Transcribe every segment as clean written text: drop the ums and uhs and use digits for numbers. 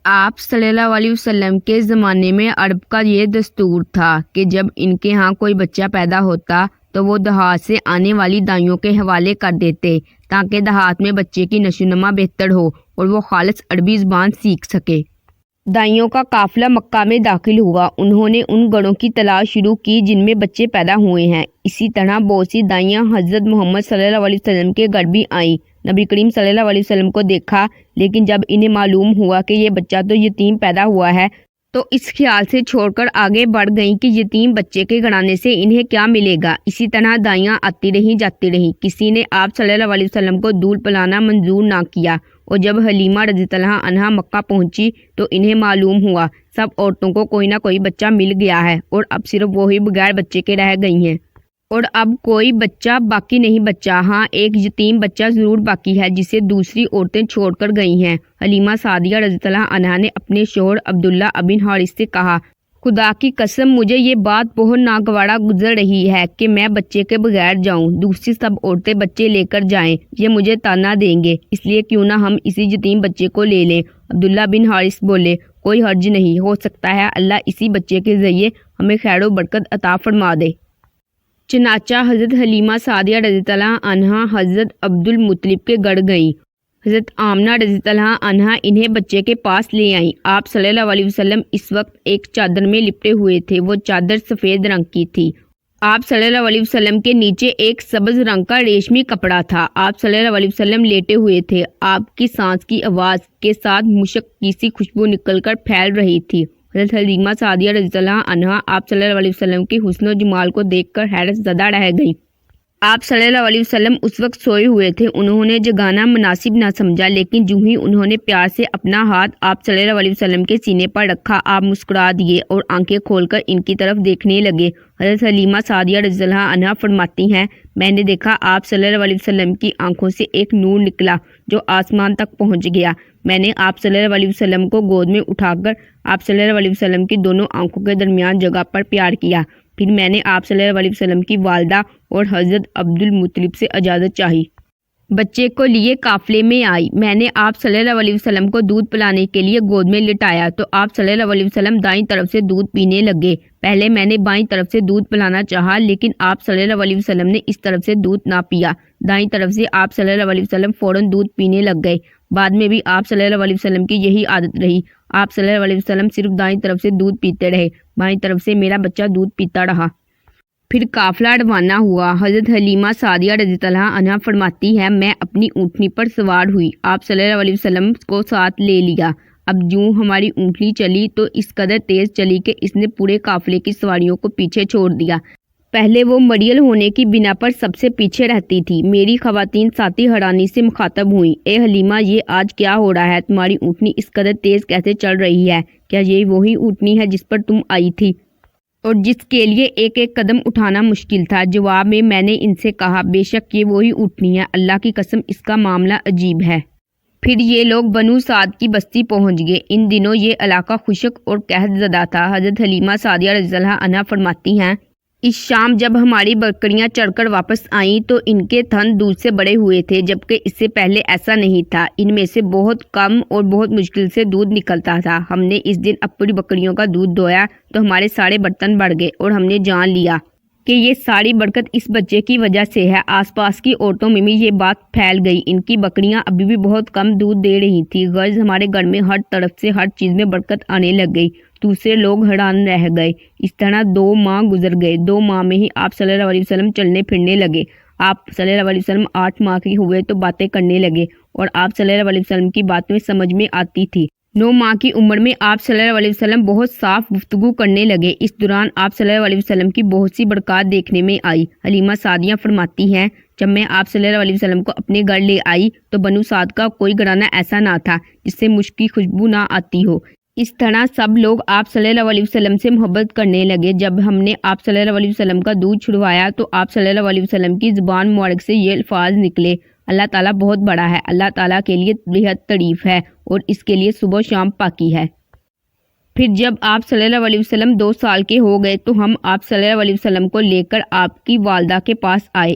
آپ صلی اللہ علیہ وسلم کے زمانے میں عرب کا یہ دستور تھا کہ جب ان کے ہاں کوئی بچہ پیدا ہوتا تو وہ دیہات سے آنے والی دائیوں کے حوالے کر دیتے تاکہ دیہات میں بچے کی نشو و نما بہتر ہو اور وہ خالص عربی زبان سیکھ سکے۔ دائیوں کا قافلہ مکہ میں داخل ہوا۔ انہوں نے ان گڑوں کی تلاش شروع کی جن میں بچے پیدا ہوئے ہیں۔ اسی طرح بہت سی دائیاں حضرت محمد صلی اللہ علیہ وسلم کے گھر بھی آئیں۔ نبی کریم صلی اللہ علیہ وسلم کو دیکھا، لیکن جب انہیں معلوم ہوا کہ یہ بچہ تو یتیم پیدا ہوا ہے تو اس خیال سے چھوڑ کر آگے بڑھ گئیں کہ یتیم بچے کے گھرانے سے انہیں کیا ملے گا۔ اسی طرح دائیاں آتی رہیں جاتی رہیں۔ کسی نے آپ صلی اللہ علیہ وسلم کو دودھ پلانا منظور نہ کیا، اور جب حلیمہ رضی اللہ عنہا مکہ پہنچی تو انہیں معلوم ہوا سب عورتوں کو کوئی نہ کوئی بچہ مل گیا ہے اور اب صرف وہی بغیر بچے کے رہ گئی ہیں، اور اب کوئی بچہ باقی نہیں بچا۔ ہاں، ایک یتیم بچہ ضرور باقی ہے جسے دوسری عورتیں چھوڑ کر گئی ہیں۔ حلیمہ سعدیہ رضی اللہ عنہا نے اپنے شوہر عبداللہ بن حارث سے کہا، خدا کی قسم مجھے یہ بات بہت ناگوارا گزر رہی ہے کہ میں بچے کے بغیر جاؤں، دوسری سب عورتیں بچے لے کر جائیں، یہ مجھے تانا دیں گے، اس لیے کیوں نہ ہم اسی یتیم بچے کو لے لیں۔ عبداللہ بن حارث بولے، کوئی حرج نہیں، ہو سکتا ہے اللہ اسی بچے کے ذریعے ہمیں خیر و برکت عطا فرما دے۔ چنانچہ حضرت حلیمہ سعدیہ رضی اللہ عنہا حضرت عبد المطلب کے گھر گئیں۔ حضرت آمنہ رضی اللہ عنہا انہیں بچے کے پاس لے آئیں۔ آپ صلی اللہ علیہ وسلم اس وقت ایک چادر میں لپٹے ہوئے تھے، وہ چادر سفید رنگ کی تھی۔ آپ صلی اللہ علیہ وسلم کے نیچے ایک سبز رنگ کا ریشمی کپڑا تھا۔ آپ صلی اللہ علیہ وسلم لیٹے ہوئے تھے۔ آپ کی سانس کی آواز کے ساتھ مشک کی سی خوشبو نکل کر پھیل رہی تھی۔ حضرت حلیمہ سعدیہ رضی اللہ عنہا آپ صلی اللہ علیہ وسلم کے حسن و جمال کو دیکھ کر حیرت زدہ رہ گئیں۔ آپ صلی اللہ علیہ وسلم اس وقت سوئے ہوئے تھے۔ انہوں نے جگانا مناسب نہ سمجھا، لیکن جو ہی انہوں نے پیار سے اپنا ہاتھ آپ صلی اللہ علیہ وسلم کے سینے پر رکھا، آپ مسکرا دیے اور آنکھیں کھول کر ان کی طرف دیکھنے لگے۔ حضرت حلیمہ سعدیہ رضی اللہ عنہا فرماتی ہیں، میں نے دیکھا آپ صلی اللہ علیہ وسلم کی آنکھوں سے ایک نور نکلا جو آسمان تک پہنچ گیا۔ میں نے آپ صلی اللہ علیہ وسلم کو گود میں اٹھا کر آپ صلی اللہ علیہ وسلم کی دونوں آنکھوں کے درمیان جگہ پر پیار کیا۔ پھر میں نے آپ صلی اللہ علیہ وسلم کی والدہ اور حضرت عبد المطلب سے اجازت چاہی۔ بچے کو لیے قافلے میں آئی۔ میں نے آپ صلی اللہ علیہ وسلم کو دودھ پلانے کے لیے گود میں لٹایا تو آپ صلی اللہ علیہ وسلم دائیں طرف سے دودھ پینے لگے۔ پہلے میں نے بائیں طرف سے دودھ پلانا چاہا، لیکن آپ صلی اللہ علیہ وسلم نے اس طرف سے دودھ نہ پیا۔ دائیں طرف سے آپ صلی اللہ علیہ وسلم فوراً دودھ پینے لگ گئے۔ بعد میں بھی آپ صلی اللہ علیہ وسلم کی یہی عادت رہی۔ آپ صلی اللہ علیہ وسلم صرف دائیں طرف سے دودھ پیتے رہے، بائیں طرف سے میرا بچہ دودھ پیتا رہا۔ پھر قافلہ روانہ ہوا۔ حضرت حلیمہ سعدیہ رضی اللہ عنہا فرماتی ہے، میں اپنی اونٹنی پر سوار ہوئی، آپ صلی اللہ علیہ وسلم کو ساتھ لے لیا۔ اب جوں ہماری اونٹنی چلی تو اس قدر تیز چلی کہ اس نے پورے قافلے کی سواریوں کو پیچھے چھوڑ دیا۔ پہلے وہ مریل ہونے کی بنا پر سب سے پیچھے رہتی تھی۔ میری خواتین ساتھی حیرانی سے مخاطب ہوئیں، اے حلیمہ یہ آج کیا ہو رہا ہے؟ تمہاری اونٹنی اس قدر تیز کیسے چل رہی ہے؟ کیا یہ وہی اونٹنی ہے جس پر تم آئی تھی اور جس کے لیے ایک ایک قدم اٹھانا مشکل تھا؟ جواب میں نے ان سے کہا، بے شک یہ وہی اونٹنی ہے، اللہ کی قسم اس کا معاملہ عجیب ہے۔ پھر یہ لوگ بنو سعد کی بستی پہنچ گئے۔ ان دنوں یہ علاقہ خشک اور قحط زدہ تھا۔ حضرت حلیمہ سعدیہ رضی اللہ عنہا فرماتی ہیں، اس شام جب ہماری بکریاں چڑھ کر واپس آئیں تو ان کے تھن دودھ سے بڑے ہوئے تھے، جبکہ اس سے پہلے ایسا نہیں تھا۔ ان میں سے بہت کم اور بہت مشکل سے دودھ نکلتا تھا۔ ہم نے اس دن اپنی بکریوں کا دودھ دویا تو ہمارے سارے برتن بڑھ گئے اور ہم نے جان لیا کہ یہ ساری برکت اس بچے کی وجہ سے ہے۔ آس پاس کی عورتوں میں بھی یہ بات پھیل گئی۔ ان کی بکریاں ابھی بھی بہت کم دودھ دے رہی تھی، غرض ہمارے گھر میں ہر طرف سے ہر چیز میں برکت آنے لگ گئی۔ دوسرے لوگ حیران رہ گئے۔ اس طرح 2 ماہ گزر گئے۔ 2 ماہ میں ہی آپ صلی اللہ علیہ وسلم چلنے پھرنے لگے۔ آپ صلی اللہ علیہ وسلم 8 ماہ کے ہوئے تو باتیں کرنے لگے اور آپ صلی اللہ علیہ وسلم کی باتیں سمجھ میں آتی تھی۔ 9 ماہ کی عمر میں آپ صلی اللہ علیہ وسلم بہت صاف گفتگو کرنے لگے۔ اس دوران آپ صلی اللہ علیہ وسلم کی بہت سی برکات دیکھنے میں آئی۔ حلیمہ سعدیہ فرماتی ہیں، جب میں آپ صلی اللہ علیہ وسلم کو اپنے گھر لے آئی تو بنو سعد کا کوئی گھرانہ ایسا نہ تھا جس سے مشک کی خوشبو نہ آتی ہو۔ اس طرح سب لوگ آپ صلی اللہ علیہ وسلم سے محبت کرنے لگے۔ جب ہم نے آپ صلی اللہ علیہ وسلم کا دودھ چھڑوایا تو آپ صلی اللہ علیہ وسلم کی زبان مبارک سے یہ الفاظ نکلے، اللہ تعالیٰ بہت بڑا ہے، اللہ تعالیٰ کے لیے بےحد تعریف ہے اور اس کے لیے صبح و شام پاکی ہے۔ پھر جب آپ صلی اللہ علیہ وسلم 2 سال کے ہو گئے تو ہم آپ صلی اللہ علیہ وسلم کو لے کر آپ کی والدہ کے پاس آئے۔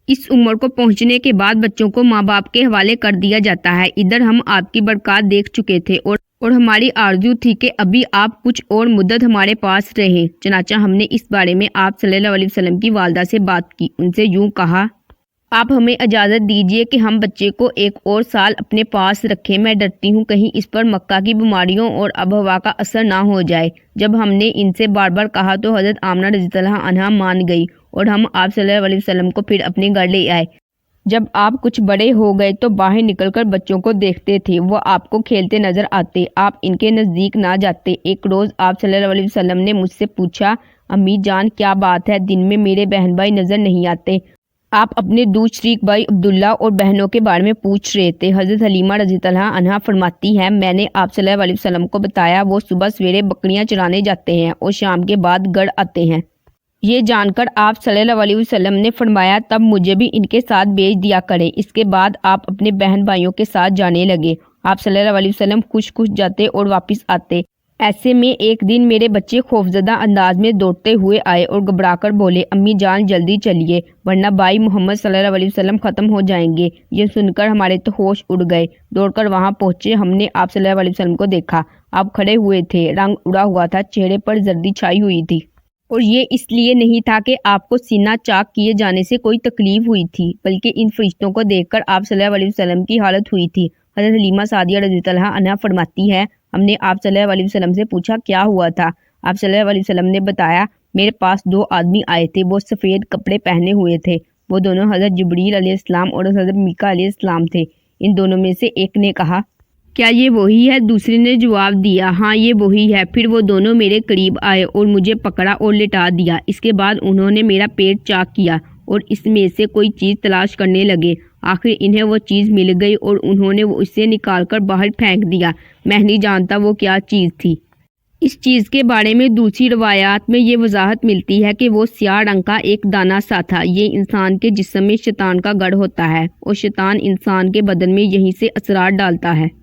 اس عمر کو پہنچنے کے بعد بچوں کو ماں باپ کے حوالے کر دیا جاتا ہے۔ ادھر ہم آپ کی برکات دیکھ چکے تھے اور ہماری آرزو تھی کہ ابھی آپ کچھ اور مدت ہمارے پاس رہیں۔ چنانچہ ہم نے اس بارے میں آپ صلی اللہ علیہ وسلم کی والدہ سے بات کی۔ ان سے یوں کہا، آپ ہمیں اجازت دیجیے کہ ہم بچے کو ایک اور سال اپنے پاس رکھیں۔ میں ڈرتی ہوں کہیں اس پر مکہ کی بیماریوں اور آب و ہوا کا اثر نہ ہو جائے۔ جب ہم نے ان سے بار بار کہا تو حضرت آمنہ رضی اللہ عنہا مان گئی اور ہم آپ صلی اللہ علیہ وسلم کو پھر اپنے گھر لے آئے۔ جب آپ کچھ بڑے ہو گئے تو باہر نکل کر بچوں کو دیکھتے تھے، وہ آپ کو کھیلتے نظر آتے، آپ ان کے نزدیک نہ جاتے۔ ایک روز آپ صلی اللہ علیہ وسلم نے مجھ سے پوچھا، امی جان کیا بات ہے، دن میں میرے بہن بھائی نظر نہیں آتے؟ آپ اپنے دودھ شریک بھائی عبداللہ اور بہنوں کے بارے میں پوچھ رہے تھے۔ حضرت حلیمہ رضی اللہ عنہا فرماتی ہیں، میں نے آپ صلی اللہ علیہ وسلم کو بتایا، وہ صبح سویرے بکریاں چرانے جاتے ہیں اور شام کے بعد گھر آتے ہیں۔ یہ جان کر آپ صلی اللہ علیہ وسلم نے فرمایا، تب مجھے بھی ان کے ساتھ بھیج دیا کریں۔ اس کے بعد آپ اپنے بہن بھائیوں کے ساتھ جانے لگے۔ آپ صلی اللہ علیہ وسلم خوش خوش جاتے اور واپس آتے۔ ایسے میں ایک دن میرے بچے خوفزدہ انداز میں دوڑتے ہوئے آئے اور گھبرا کر بولے، امی جان جلدی چلیے ورنہ بھائی محمد صلی اللہ علیہ وسلم ختم ہو جائیں گے۔ یہ سن کر ہمارے تو ہوش اڑ گئے۔ دوڑ کر وہاں پہنچے، ہم نے آپ صلی اللہ علیہ وسلم کو دیکھا۔ آپ کھڑے ہوئے تھے، رنگ اڑا ہوا تھا، چہرے پر زردی چھائی ہوئی تھی، اور یہ اس لیے نہیں تھا کہ آپ کو سینہ چاک کیے جانے سے کوئی تکلیف ہوئی تھی، بلکہ ان فرشتوں کو دیکھ کر آپ صلی اللہ علیہ وسلم کی حالت ہوئی تھی۔ حضرت حلیمہ سعدیہ رضی اللہ عنہا فرماتی ہے، ہم نے آپ صلی اللہ علیہ وسلم سے پوچھا کیا ہوا تھا؟ آپ صلی اللہ علیہ وسلم نے بتایا، میرے پاس دو آدمی آئے تھے، وہ سفید کپڑے پہنے ہوئے تھے، وہ دونوں حضرت جبریل علیہ السلام اور حضرت میکا علیہ السلام تھے۔ ان دونوں میں سے ایک نے کہا، کیا یہ وہی ہے؟ دوسرے نے جواب دیا، ہاں یہ وہی ہے۔ پھر وہ دونوں میرے قریب آئے اور مجھے پکڑا اور لٹا دیا۔ اس کے بعد انہوں نے میرا پیٹ چاک کیا اور اس میں سے کوئی چیز تلاش کرنے لگے۔ آخر انہیں وہ چیز مل گئی اور انہوں نے اسے نکال کر باہر پھینک دیا۔ میں نہیں جانتا وہ کیا چیز تھی۔ اس چیز کے بارے میں دوسری روایات میں یہ وضاحت ملتی ہے کہ وہ سیاہ رنگ کا ایک دانہ سا تھا۔ یہ انسان کے جسم میں شیطان کا گڑھ ہوتا ہے اور شیطان انسان کے بدن میں یہیں سے اثرات ڈالتا ہے۔